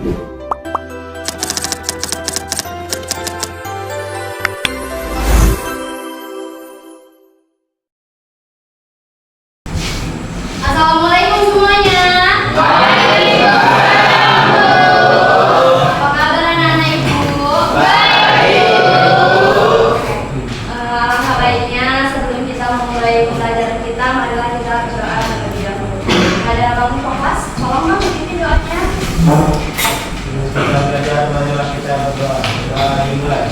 Assalamualaikum semuanya. Apa kabar anak-anak ibu? Alangkah baiknya sebelum kita memulai pembelajaran kita, marilah kita berdoa terlebih dahulu. Ada bangun kelas, tolong dong pimpin doanya. Kita belajar, marilah kita berdoa. Kita dimulai.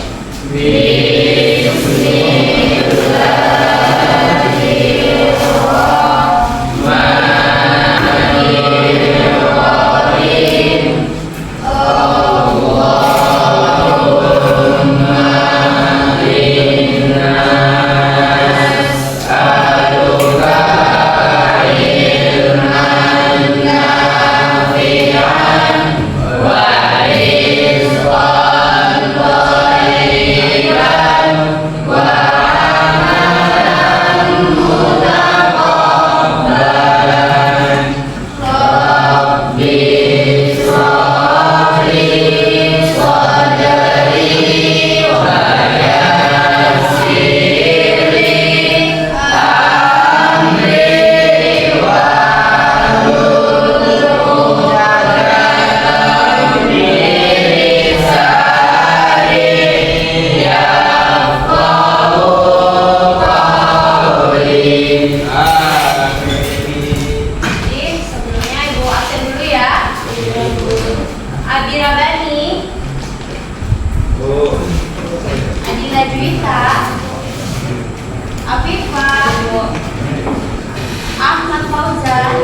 Ahmad Fauzan,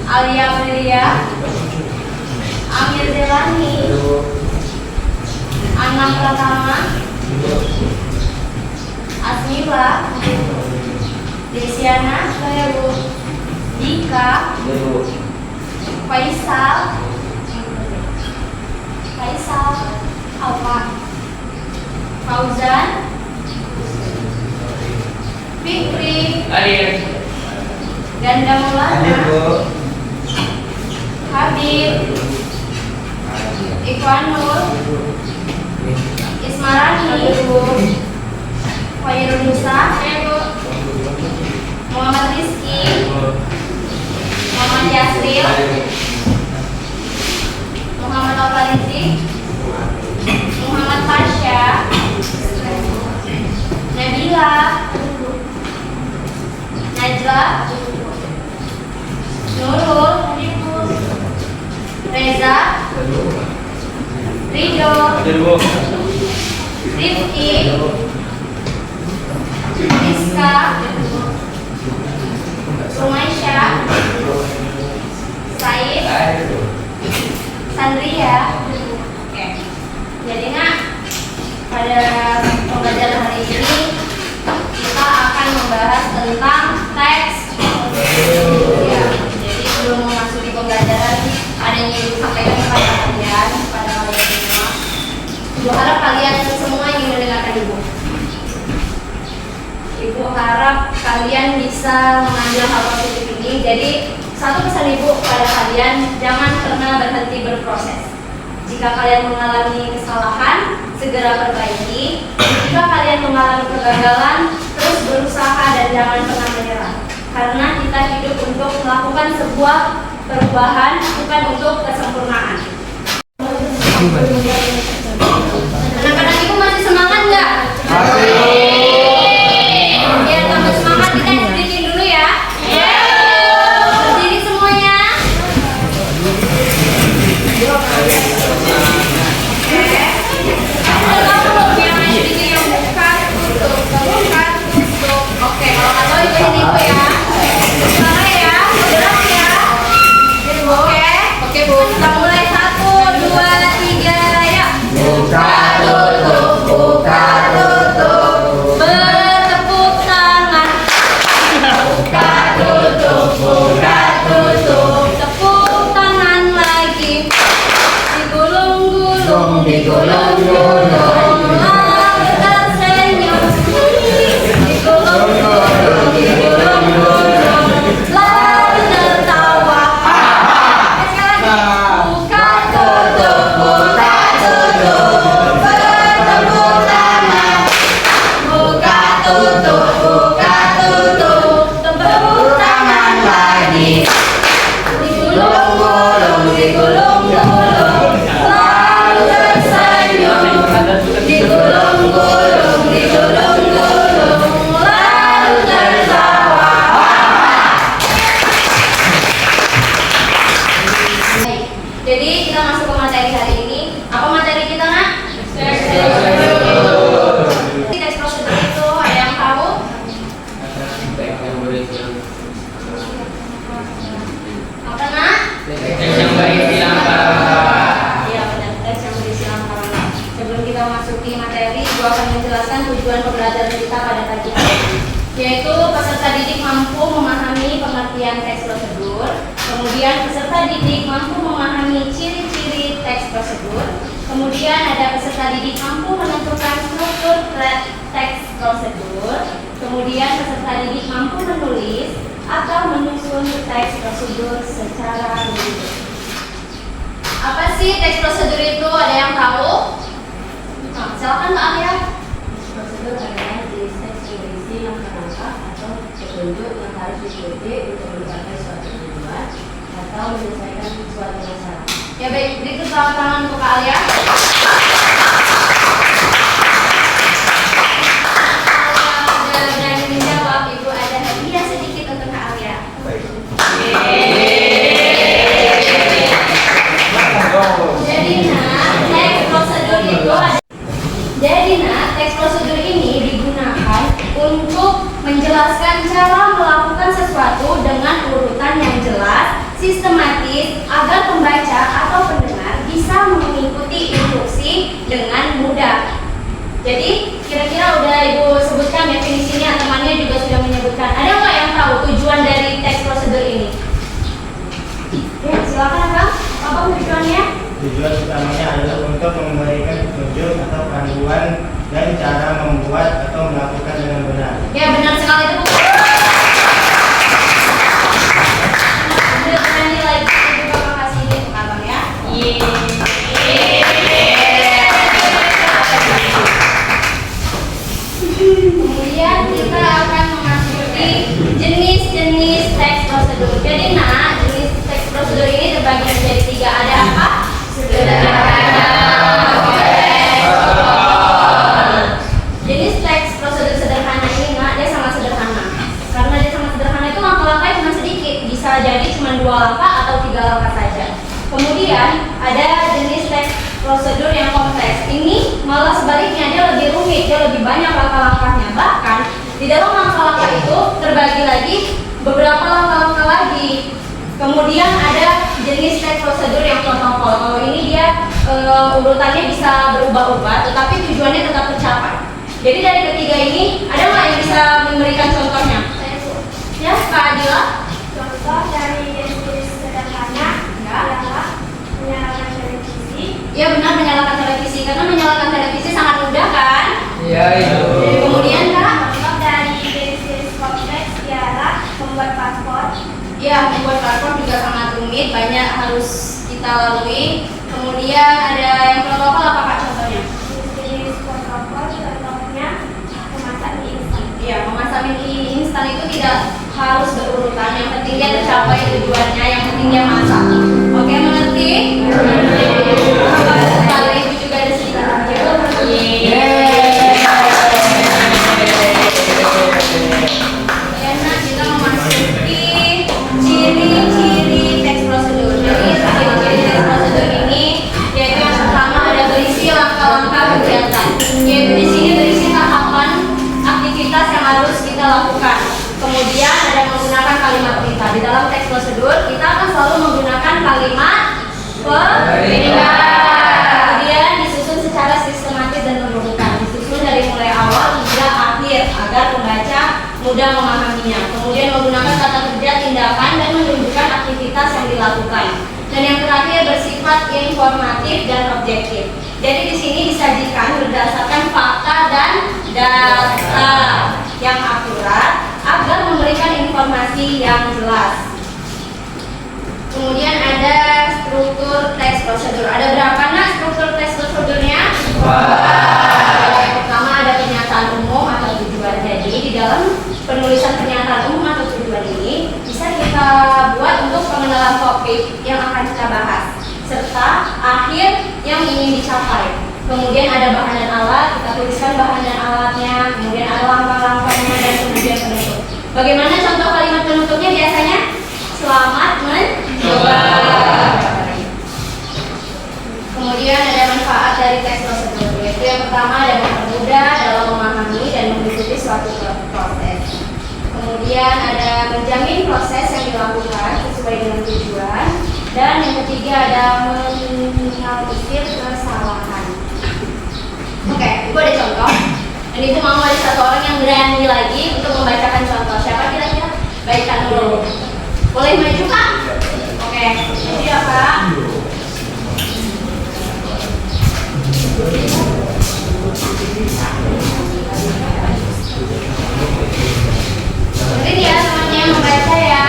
Alia Priya, Amir Zelani, Anam Pratama, Asmila, Desiana, Dika, Faisal, Alfa, Fauzan, Fikri, Ganda Maulana, Habib, Ikhwanul, Ismarani, Khairul Musa, Muhammad Rizki, Muhammad Yasril, Muhammad Alfarizi, Muhammad Pasha, Nabila, Najla, Nurul, Reza, Ridho, Rifki, Rizka, Sumaisha, Said, Sandria. Oke. Jadi pada pembelajaran hari ini kita akan membahas tentang teks. Ya, jadi sebelum memasuki pembelajaran, ada yang ingin disampaikan kepada kalian semua. Ibu harap kalian semua ingin mendengarkan ibu. Ibu harap kalian bisa mengambil hal positif ini. Jadi satu pesan ibu pada kalian, jangan pernah berhenti berproses. Jika kalian mengalami kesalahan, segera perbaiki. Jika kalian mengalami kegagalan, terus berusaha dan jangan pernah menyerah. Karena kita hidup untuk melakukan sebuah perubahan, bukan untuk kesempurnaan. Anak-anak ibu masih semangat nggak? Biar tambah semangat kita bikin dulu ya. Berdiri semuanya. Oke, kalau nggak tahu itu ibu ya. Semangat ya, gerak ya. Oke, Bu. Kita mulai 1, 2, 3, ya. Digulung-gulung, digulung-gulung, selalu tersenyum. Digulung-gulung, digulung-gulung, lalu tertawa. Baik, jadi kita masuk ke materi hari ini. Apa materi kita, Nak? Teks prosedur itu ada yang tahu? Apa, Nak? Yang baik dilanggar. Iya benar, teks yang berisi langkaran. Sebelum kita masuki materi, gua akan menjelaskan tujuan pembelajaran kita pada pagi hari ini, yaitu peserta didik mampu memahami pengertian teks prosedur, kemudian peserta didik mampu memahami ciri-ciri teks prosedur, kemudian ada peserta didik mampu menentukan struktur teks prosedur, kemudian peserta didik mampu menulis atau menyusun teks prosedur secara menyeluruh. Apa sih teks prosedur itu? Ada yang tahu? Nah, silakan Mbak Alia. Teks prosedur adalah jenis teks yang berisi langkah-langkah atau petunjuk yang harus diikuti untuk mencapai suatu tujuan atau menyelesaikan suatu masalah. Ya baik, beri tepuk tangan untuk Kak Alia. Kalau udah berani menjawab, Ibu ada hadiah sedikit untuk Kak Alia. Teks prosedur ini digunakan untuk menjelaskan cara melakukan sesuatu dengan urutan yang jelas, sistematis, agar pembaca atau pendengar bisa mengikuti instruksi dengan mudah. Jadi kira-kira udah Ibu sebutkan definisinya, temannya juga sudah menyebutkan. Ada nggak yang tahu tujuan dari teks prosedur ini? Ya, silakan Kang. Apa tujuannya? Tujuan utamanya adalah untuk memberikan petunjuk atau panduan dan cara membuat atau melakukan dengan benar. Ya benar sekali itu. Berani lagi juga makasih ini untuk Abang ya. Kemudian kita akan memasuki jenis-jenis teks prosedur. Jadi jenis teks prosedur ini terbagi menjadi 3. Ada apa? Jenis teks prosedur sederhana ini dia sangat sederhana. Karena dia sangat sederhana itu langkah-langkahnya cuma sedikit, bisa jadi cuma 2 langkah atau 3 langkah saja. Kemudian ada jenis teks prosedur yang kompleks. Ini malah sebaliknya, dia lebih rumit, dia lebih banyak langkah-langkahnya. Bahkan di dalam langkah-langkah itu terbagi lagi beberapa langkah-langkah lagi. Kemudian ada jenis teks prosedur yang protokol. Kalau ini dia urutannya bisa berubah-ubah, tetapi tujuannya tetap tercapai. Jadi dari ketiga ini, ada nggak yang bisa memberikan contohnya? Ya, Kak Adila. Contoh dari jenis sederhana adalah menyalakan televisi. Ya benar, menyalakan televisi. Karena menyalakan televisi sangat mudah kan? Iya itu. Kemudian Kak? Contoh dari jenis kompleks ialah membuat paspor. Ya, membuat paspor juga sangat rumit, banyak harus kita lalui. Kemudian ada yang protokol, apa Kak contohnya? Jenis protokol contohnya memasak mie instan. Ya, memasak mie instan itu tidak harus berurutan, yang penting dia tercapai tujuannya, yang penting dia masak. Oke, mengerti? Kalau Ibu juga ada sedikit kita memasuki ciri-ciri teks prosedur. Jadi ciri-ciri teks prosedur ini yaitu yang pertama ada berisi langkah-langkah kegiatan. Yaitu di sini berisi tahapan aktivitas yang harus kita lakukan. Kemudian ada menggunakan kalimat perintah. Di dalam teks prosedur kita akan selalu menggunakan kalimat perintah. Kemudian disusun secara sistematis dan berurutan. Disusun dari mulai awal hingga akhir agar pembaca mudah memahaminya. Kemudian menggunakan kata kerja, tindakan, dan menunjukkan aktivitas yang dilakukan. Dan yang terakhir bersifat informatif dan objektif. Jadi di sini disajikan berdasarkan fakta dan data yang akurat agar memberikan informasi yang jelas. Kemudian ada struktur teks prosedur. Ada berapa struktur teks prosedurnya? Yang pertama ada pernyataan umum atau tujuan. Jadi di dalam penulisan pernyataan umum atau tujuan ini bisa kita buat dalam topik yang akan kita bahas, serta akhir yang ingin dicapai. Kemudian ada bahan dan alat, kita tuliskan bahan dan alatnya, kemudian ada langkah-langkahnya, dan kemudian penutup. Bagaimana contoh kalimat penutupnya biasanya? Selamat mencoba. Kemudian ada manfaat dari teks tersebut, yaitu yang pertama ada mempermudah dalam memahami dan mengikuti suatu proses. Kemudian ada menjamin proses yang dilakukan sesuai dengan tujuan. Dan yang ketiga ada meminimalisir kesalahan. Oke, itu ada contoh. Dan itu mau ada satu orang yang berani lagi untuk membacakan contoh. Siapa kira-kira? Baik, Kak Nurul. Boleh maju, Kak? Oke, maju ya, Kak. Mungkin ya semuanya membaca ya.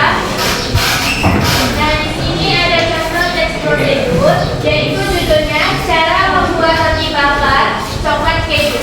Nah, di sini ada contoh teks prosedur, yaitu judulnya cara membuat roti bakar coklat keju.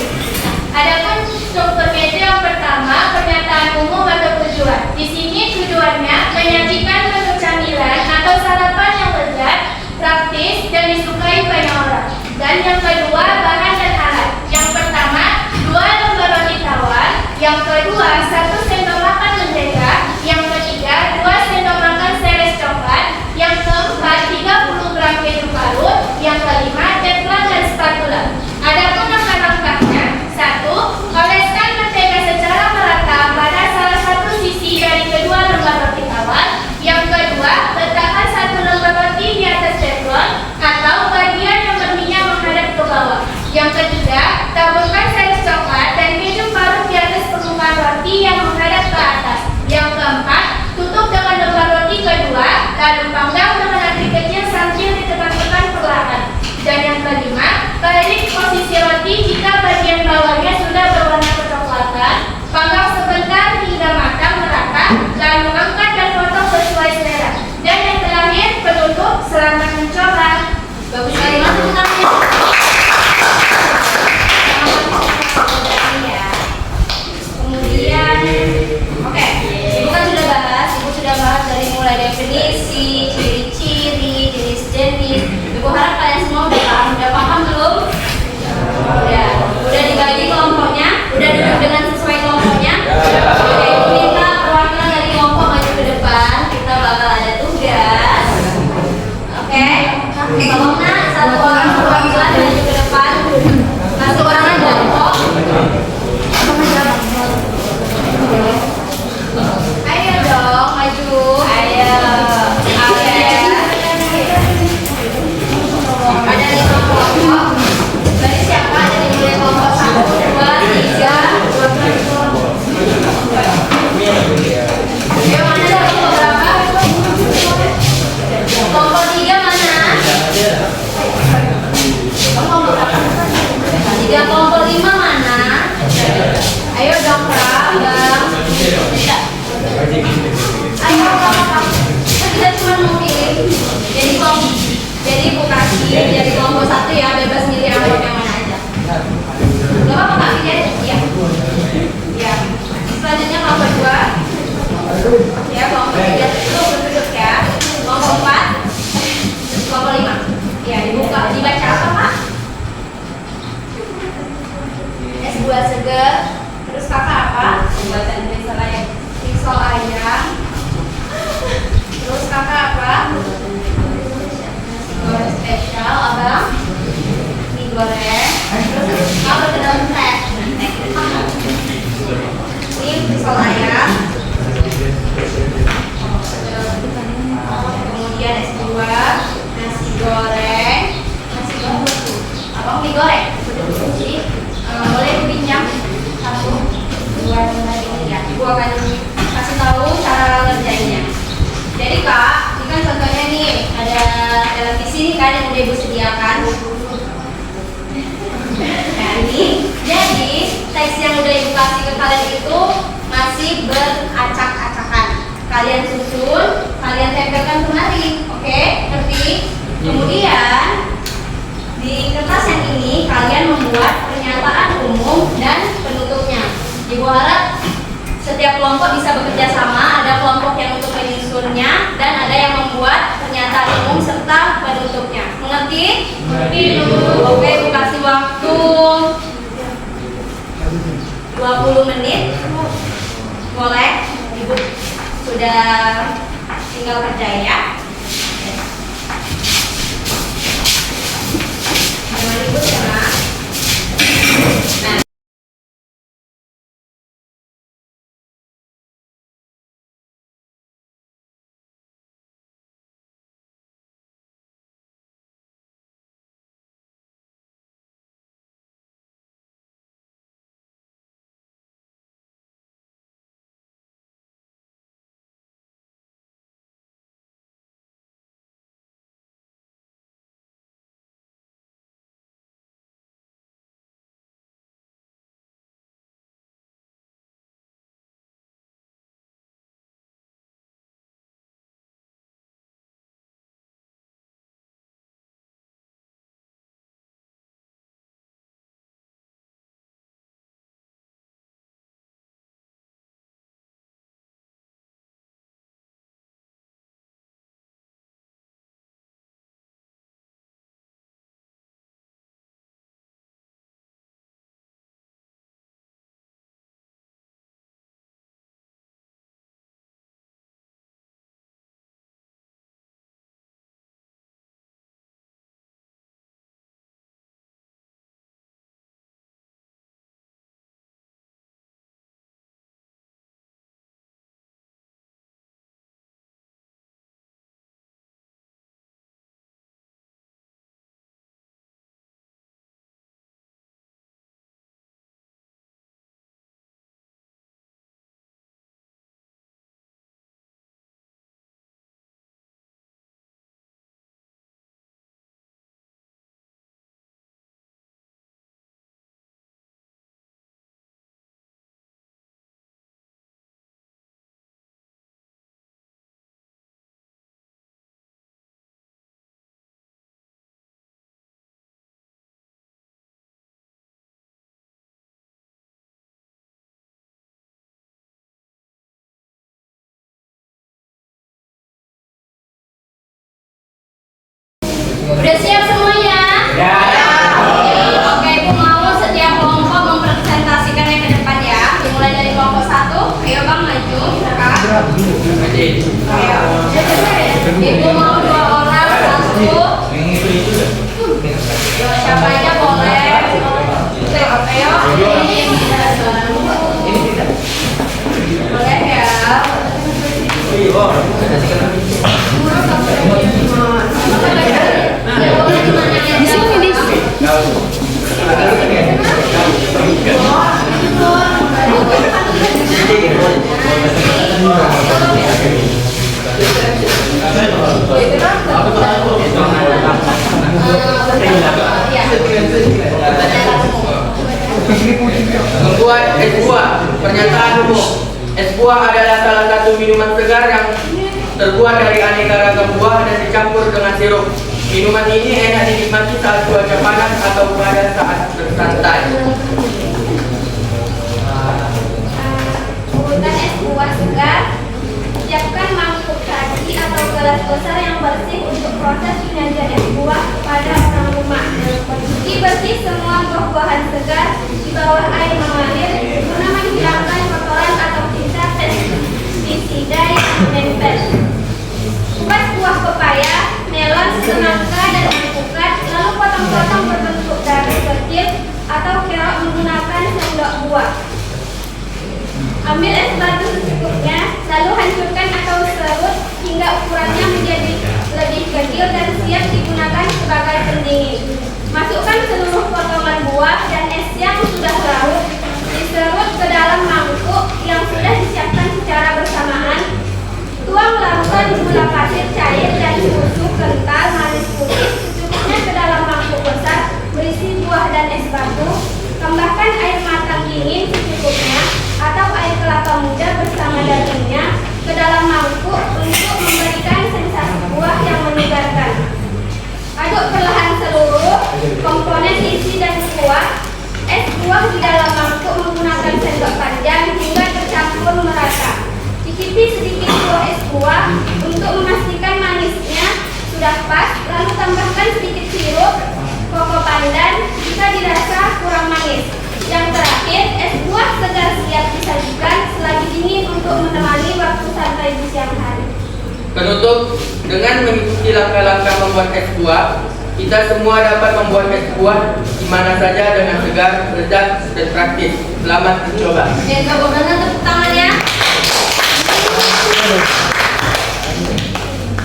Adapun strukturnya itu yang pertama, pernyataan umum atau tujuan. Di sini tujuannya menyajikan menu camilan atau sarapan yang lezat, praktis, dan disukai banyak orang. Dan yang kedua, bahan dan alat. Yang pertama, 2 lembar roti tawar. Yang kedua, 1 sendok makan mentega. Yang ketiga, 2 sendok makan seres coklat. Yang keempat, 30 gram keju parut. Yang kelima, teflon dan spatula. Adapun langkah-langkahnya: 1. Oleskan mentega secara merata pada salah satu sisi dari kedua lembar roti tawar. Yang kedua, letakkan 1 lembar roti di atas teflon atau bagian yang berminyak menghadap ke bawah. Yang ketiga, taburkan seres coklat dan keju parut di atas permukaan roti yang menghadap ke atas. Yang keempat, tutup dengan lembar roti kedua, lalu panggang dengan api kecil sambil ditekan-tekan perlahan. Dan yang kelima, balik posisi roti jika bagian bawahnya sudah berwarna kecoklatan. Panggang sebentar hingga matang merata, lalu angkat dan potong sesuai selera. Dan yang terakhir, penutup, selamat mencoba. Bagus sekali, masuk ke tangannya. Kemudian, oke, ibu kan sudah bahas dari mulai definisi, ciri-ciri, jenis-jenis. Ibu harap kalian semua udah paham belum? Udah dibagi kelompoknya, udah duduk dengan sesuai kelompoknya. Oke, ibu minta perwakilan dari kelompok maju ke depan. Kita bakal ada tugas. Oke, tolong nak, 1 orang perwakilan maju ke depan. Masuk orang aja kok. Ayo dong, maju. Ayo. Ada 5 kelompok. Dari siapa? Dari mulai kelompok 1, 2, 3. Ayo, mana ada kelompok berapa? Kelompok 3 mana? Kelompok berapa? 3. Kelompok 5 mana? Ayo dong, Kak, Bang. Ayo, Kak. Kita cuma mau pilih. Jadi ibu kasih jadi kelompok 1 ya, bebas milih amplop yang mana aja. Gak apa-apa, Kak, pilih aja. Iya. Iya. Selanjutnya kelompok 2. Ya, kelompok 3 itu berduduk ya. Kelompok 4. Kelompok 5. Ya, dibaca apa, Pak? S2 seger. Terus kakak apa? Pembacaan risol ayam. Terus kakak apa? Goreng spesial, abang. Mie goreng. Terus kalau ke dalam teh. Ini risol ayam. Kemudian S2, nasi goreng. Abang mie goreng. Jadi boleh pinjam 1, 2, 3. Ibu akan kasih tahu cara ngerjainnya. Jadi Kak, ini kan contohnya nih ada televisi nih kan yang udah ibu sediakan. Nah ini, jadi teks yang udah ibu kasih ke kalian itu masih beracak-acakan. Kalian susun, kalian tempelkan kemari, oke? Ngerti? Kemudian di kertas yang ini kalian membuat pernyataan umum dan penutupnya. Ibu harap setiap kelompok bisa bekerja sama. Ada kelompok yang untuk menyusunnya dan ada yang membuat Oke, Bu kasih waktu 20 menit. Boleh, Ibu sudah tinggal kerjain ya. Dengan Ibu ya. Nah, udah siap semuanya? Ya. Oke, Ibu mau setiap kelompok mempresentasikannya ke depan ya. Dimulai dari kelompok 1. Ayo Bang maju, silakan. Ayo. Ibu mau 2 orang, 1. Siapa aja boleh. Ayo. Boleh ya. Di sini di Membuat es buah. Pernyataan umum. Es buah adalah salah satu minuman segar yang terbuat dari aneka ragam buah dan dicampur dengan sirup. Minuman ini enak dinikmati saat cuaca panas atau pada saat bersantai. urutan es buah segar. Siapkan mangkuk saji atau gelas besar yang bersih untuk proses penyajian es buah kepada orang rumah. Cuci bersih semua buah-buahan segar di bawah air mengalir guna menghilangkan kotoran atau sisa pestisida yang menempel. Kupas buah pepaya, melon, semangka, dan alpukat, lalu potong-potong berbentuk daging kecil atau kerok menggunakan sendok buah. Ambil es batu secukupnya, lalu hancurkan atau serut hingga ukurannya menjadi lebih kecil dan siap digunakan sebagai pendingin. Masukkan seluruh potongan buah dan es yang sudah larut, diserut ke dalam mangkuk yang sudah disiapkan secara bersamaan. Tuang larutan gula pasir cair dan susu kental manis putih secukupnya ke dalam mangkuk besar berisi buah dan es batu. Tambahkan air matang dingin secukupnya atau air kelapa muda bersama dagingnya ke dalam mangkuk untuk memberikan sensasi buah yang menyegarkan. Aduk perlahan seluruh komponen isi dan kuah es buah di dalam mangkuk menggunakan sendok panjang hingga tercampur merata. Cicipi sedikit buah es buah untuk memastikan manisnya sudah pas, lalu tambahkan sedikit sirup Penutup, dengan mengikuti langkah-langkah membuat es buah, kita semua dapat membuat es buah di mana saja dengan segar, lezat, dan praktis. Selamat mencoba. Dan kabulkan tepuk tangannya.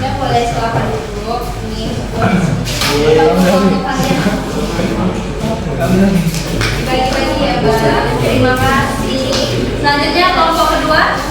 Ya boleh silakan duduk. Ini buat bagi-bagi ya Mbak. Terima kasih. Selanjutnya kelompok kedua.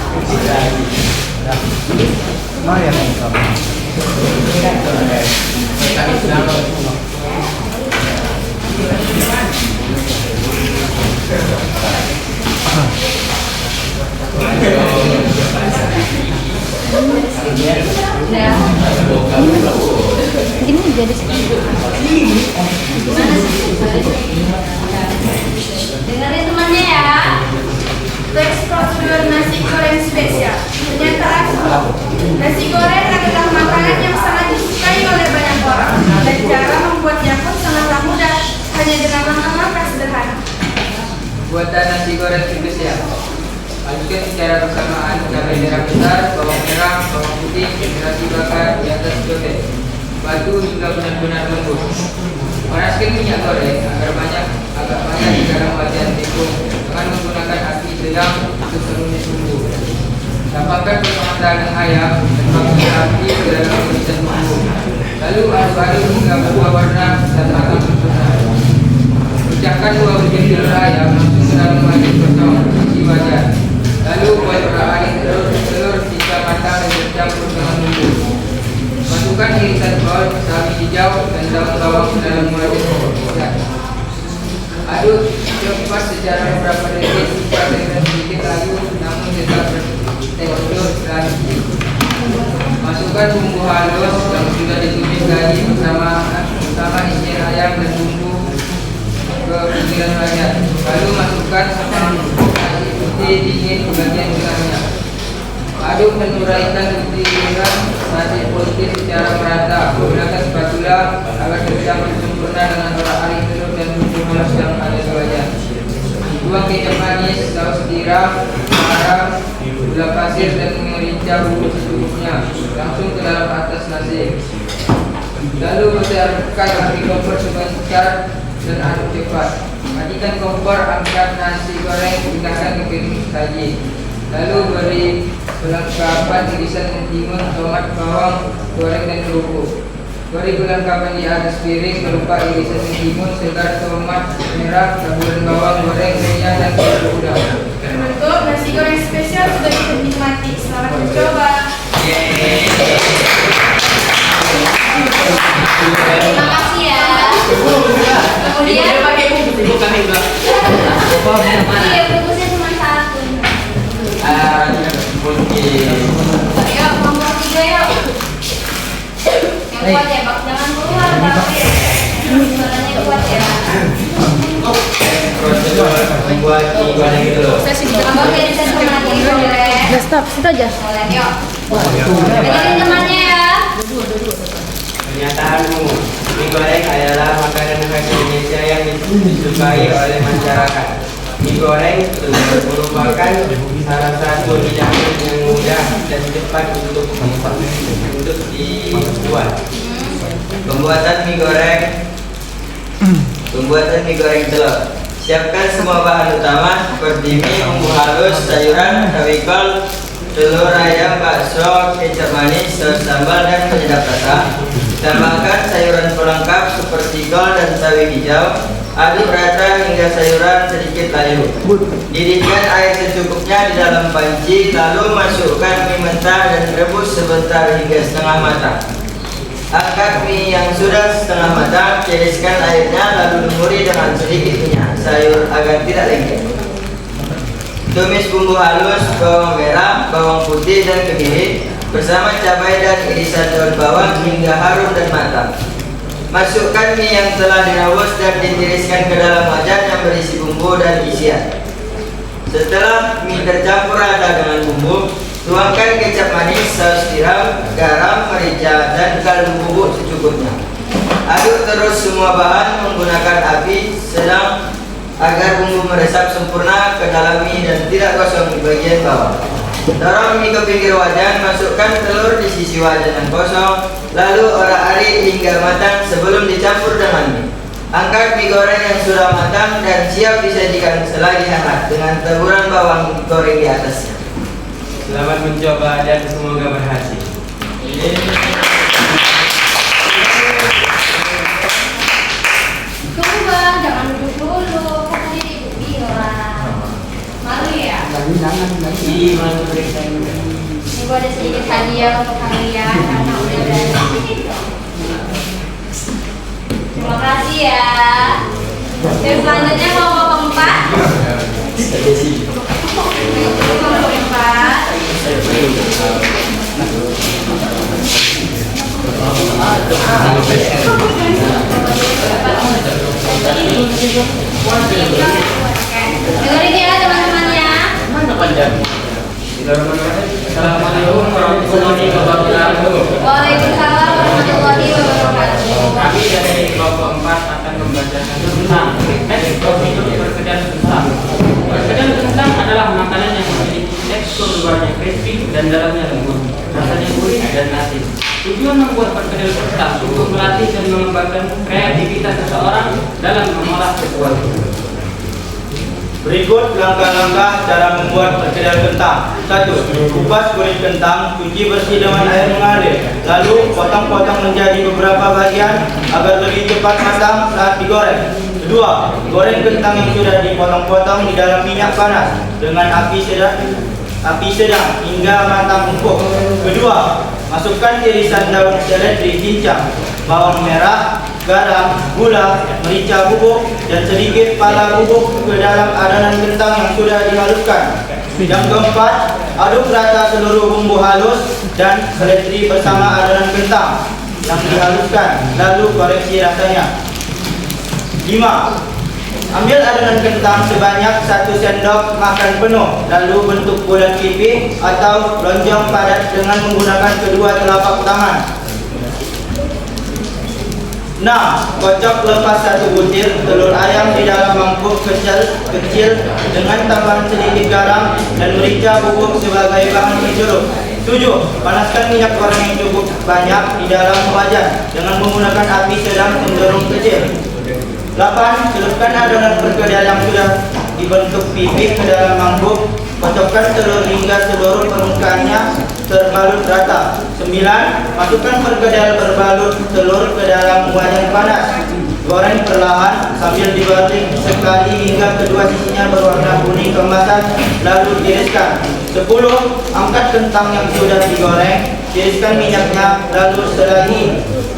Dengerin temannya ya. Teks prosedur nasi goreng spesial. Pernyataan umum. Nasi goreng adalah makanan yang sangat disukai oleh banyak orang dan cara membuatnya pun sangatlah mudah, hanya dengan langkah-langkah sederhana. Buatan nasi goreng spesial. Lanjutkan secara bersamaan cabai merah besar, bawang merah, bawang putih, nasi bakar di atas cobek. Batu hingga benar-benar lembut. Panaskan minyak goreng agar agak banyak di dalam wajan tepung dengan menggunakan api sedang untuk seluruh bumbu. Tambahkan potongan daging ayam dan bagi api ke dalam irisan bumbu. Lalu aduk-aduk hingga berubah warna dan matang sempurna. Pecahkan 2 biji telur ayam langsung ke dalam wajan kosong isi wajan. Lalu buat orak-arik telur hingga matang dan bercampur dengan bumbu. Masukkan irisan kol, sawi hijau, dan daun bawang ke dalam wajan. Aduk cepat secara beberapa detik hingga terlihat sedikit layu, namun tetap bertekstur crunchy. Masukkan bumbu halus yang sudah ditumis tadi bersama isian ayam dan bumbu ke pinggiran wajan. Lalu masukkan nasi putih dingin ke bagian tengahnya. Aduk dan uraikan butiran nasi putih secara merata. Gunakan spatula agar tercampur sempurna dengan orak-arik telur dan bumbu halus yang ada di wajan. Tuang kecap manis, saus tiram, garam, gula pasir dan merica bubuk secukupnya. Langsung ke dalam atas nasi. Lalu letakkan api kompor sebentar dan aduk cepat. Matikan kompor, angkat nasi goreng, pindahkan ke piring saji. Lalu beri perlengkapan irisan mentimun, tomat, bawang goreng dan kerupuk. Beri perlengkapan di atas piring berupa irisan mentimun, segar, tomat merah, taburan bawang goreng, minyak dan kerupuk udang. Terbentuk nasi goreng spesial sudah bisa dinikmati. Selamat mencoba. Terima kasih ya. Kemudian pakai bumbu kami enggak. iya bungkusnya cuma satu. Ayo kelompok 3 yuk. Yang kuat ya Pak, jangan keluar tapi suaranya kuat ya. Prosedur membuat mie goreng itu loh. Abang jadi satu lagi boleh. Stop, situ aja. Boleh yuk. Dengerin temannya ya. Pernyataan umum. Mie goreng adalah makanan khas Indonesia yang disukai oleh masyarakat. Mie goreng merupakan salah satu hidangan yang mudah dan cepat untuk dibuat. Pembuatan mie goreng telur. Siapkan semua bahan utama seperti mie, bumbu halus, sayuran, sawi kol, telur ayam, bakso, kecap manis, saus sambal dan penyedap rasa. Tambahkan sayuran pelengkap seperti kol dan sawi hijau. Aduk rata hingga sayuran sedikit layu. Didihkan air secukupnya di dalam panci, lalu masukkan mie mentah dan rebus sebentar hingga setengah matang. Angkat mie yang sudah setengah matang, tiriskan airnya, lalu lumuri dengan sedikit minyak sayur agar tidak lengket. Tumis bumbu halus, bawang merah, bawang putih dan kemiri bersama cabai dan irisan daun bawang hingga harum dan matang. Masukkan mie yang telah direbus dan ditiriskan ke dalam wajan yang berisi bumbu dan isian. Setelah mie tercampur rata dengan bumbu, tuangkan kecap manis, saus tiram, garam, merica, dan kaldu bubuk secukupnya. Aduk terus semua bahan menggunakan api sedang agar bumbu meresap sempurna ke dalam mie dan tidak kosong di bagian bawah. Dorong mie ke pinggir wajan, masukkan telur di sisi wajan yang kosong, lalu orak-arik hingga matang sebelum dicampur dengan mie. Angkat mie goreng yang sudah matang dan siap disajikan selagi hangat dengan taburan bawang goreng di atasnya. Selamat mencoba dan semoga berhasil. Tunggu bang, jangan duduk dulu. Kan tadi ibu bilang. Malu ya? Ini gua ada sedikit hadiah untuk kalian karena udah dari sini. Terima kasih ya. Dan selanjutnya kelompok keempat. Kelompok keempat. Dengerin ya teman-temannya. Assalamualaikum warahmatullahi wabarakatuh. Waalaikumsalam warahmatullahi wabarakatuh. Kami dari kelompok 4 akan membacakan tentang tekstur hidup perkedel kentang. Perkedel kentang adalah makanan yang memiliki tekstur luarnya crispy dan dalamnya lembut, rasanya gurih dan asin. Tujuan membuat perkedel kentang untuk melatih dan mengembangkan kreativitas seseorang dalam mengolah sesuatu. Berikut langkah-langkah cara membuat perkedel kentang. 1. Kupas kulit kentang, cuci bersih dengan air mengalir. Lalu potong-potong menjadi beberapa bagian agar lebih cepat matang saat digoreng. 2. Goreng kentang yang sudah dipotong-potong di dalam minyak panas dengan api sedang hingga matang empuk. Kedua, masukkan irisan daun seledri cincang, bawang merah, garam, gula, merica bubuk, dan sedikit pala bubuk ke dalam adonan kentang yang sudah dihaluskan. Yang keempat, aduk rata seluruh bumbu halus dan seledri bersama adonan kentang yang dihaluskan, lalu koreksi rasanya. 5. Ambil adonan kentang sebanyak 1 sendok makan penuh, lalu bentuk bulat pipi atau lonjong padat dengan menggunakan kedua telapak tangan. 6. Kocok lepas 1 butir telur ayam di dalam mangkuk kecil dengan tambahan sedikit garam dan merica bubuk sebagai bahan penjuruk. 7. Panaskan minyak goreng yang cukup banyak di dalam wajan dengan menggunakan api sedang cenderung kecil. 8. Celupkan adonan perkedel yang sudah dibentuk pipi ke dalam mangkuk. Kocokkan telur hingga seluruh permukaannya terbalut rata. 9. Masukkan perkedel berbalut telur ke dalam wajan panas. Goreng perlahan sambil dibalik sekali hingga kedua sisinya berwarna kuning keemasan, lalu tiriskan. 10. Angkat kentang yang sudah digoreng, tiriskan minyaknya, lalu selagi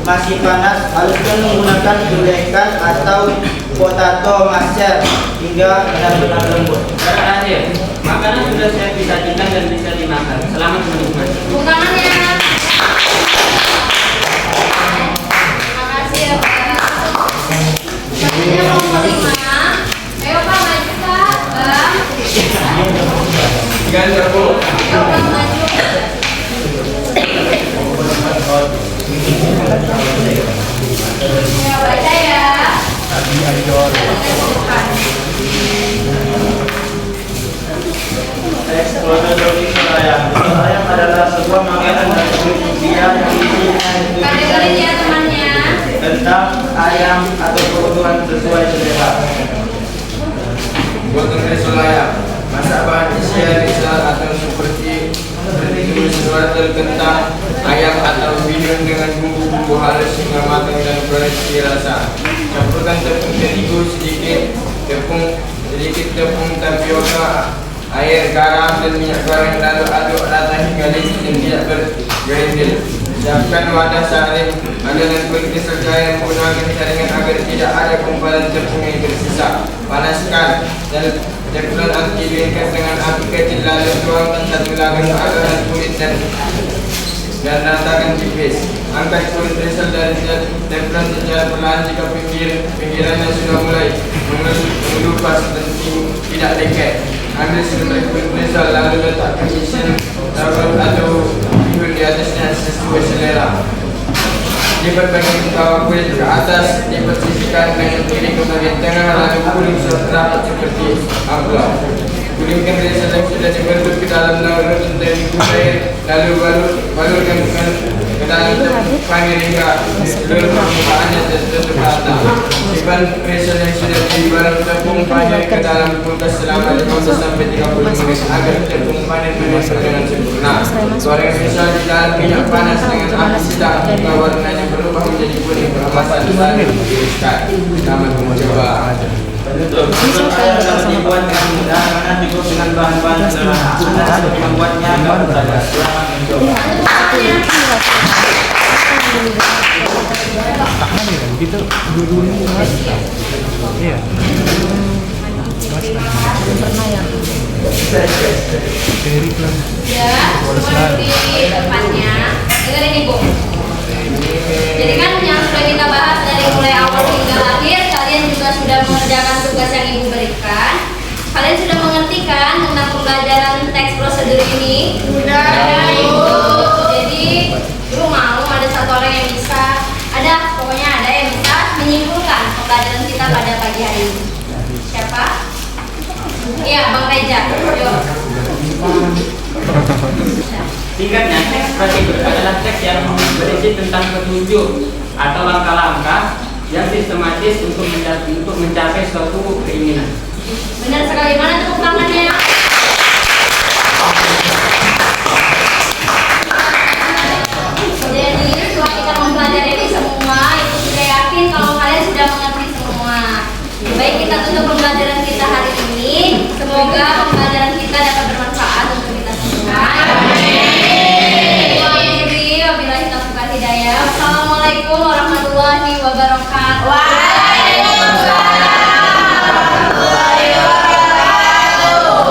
masih panas, haluskan menggunakan julekan atau potato masher hingga benar-benar lembut. Terakhir, makanan sudah saya sajikan dan bisa dimakan. Selamat menikmati. Bukannya. Terima kasih ya Pak. Selanjutnya kelompok 5. Ayo Pak maju Pak. Bang. Ganjar Bu. Ayo Bang maju. Ya baca ya. Eksplodasi ayam. Ayam adalah sebuah makanan dan dia yang diisi Kategori ya temannya. kentang, ayam atau kebutuhan sesuai selera. Potong risol ayam. Masak bahan isian risol atau seperti tumis wortel, kentang, ayam atau bihun dengan bumbu-bumbu halus hingga matang dan koreksi rasa. Campurkan tepung terigu sedikit, tepung tapioka, air, garam dan minyak goreng, lalu aduk rata hingga licin dan tidak bergerindil. Siapkan wadah saring adonan kulit serta air, menggunakan saringan agar tidak ada gumpalan tepung yang tersisa. Panaskan dan teflon anti diikat dengan api kecil, lalu tuangkan 1 lagan adonan kulit dan ratakan tipis. Angkat kulit risol dari teflon secara perlahan jika pinggirannya sudah mulai mengelupas dan tidak lengket. Ambil selembar kulit risol lalu letakkan isian tabur atau bihun di atasnya sesuai selera. Lipat bagian bawah kulit ke atas, lipat sisi kanan dengan kiri ke bagian tengah, lalu kulit rapat seperti amplop. Gulingkan desa yang sudah dibentuk ke dalam laut dan dikumpulkan, lalu balurkan ke dalam panir hingga seluruh permukaannya tertutup rata. Simpan desa yang sudah dibalut tepung panir ke dalam kulkas selama 15 sampai 30 menit agar tepung panir menyatu dengan sempurna. Goreng desa di dalam minyak panas dengan api sedang hingga warnanya berubah menjadi kuning keemasan lalu ditiriskan. Selamat mencoba. Betul. Menurut saya dapat dibuat dengan mudah karena cukup dengan bahan-bahan sederhana. Anda dapat membuatnya kapan saja. Selamat mencoba. Gitu dulu iya Ya, semua di depannya. Dengerin ibu. Jadi kan yang sudah kita bahas dari mulai awal hingga akhir, kalian juga sudah mengerjakan tugas yang ibu berikan. Kalian sudah mengerti kan tentang pembelajaran teks prosedur ini? Sudah. Ibu. Jadi ibu mau ada satu orang yang bisa, pokoknya ada yang bisa menyimpulkan pembelajaran kita pada pagi hari ini. Siapa? Iya, Bang Reja. Yuk. Singkatnya, teks prosedur adalah teks yang berisi tentang petunjuk atau langkah-langkah yang sistematis untuk mencapai suatu keinginan. Benar sekali, mana tepuk tangannya? Jadi setelah kita mempelajari ini semua, ibu sudah yakin kalau kalian sudah mengerti semua. Baik, kita tutup pembelajaran kita hari ini. Semoga pembelajaran kita dapat bermanfaat untuk kita semua. Wabillahi taufiq wal hidayah. Assalamualaikum warahmatullahi wabarakatuh. Waalaikumsalam warahmatullahi wabarakatuh.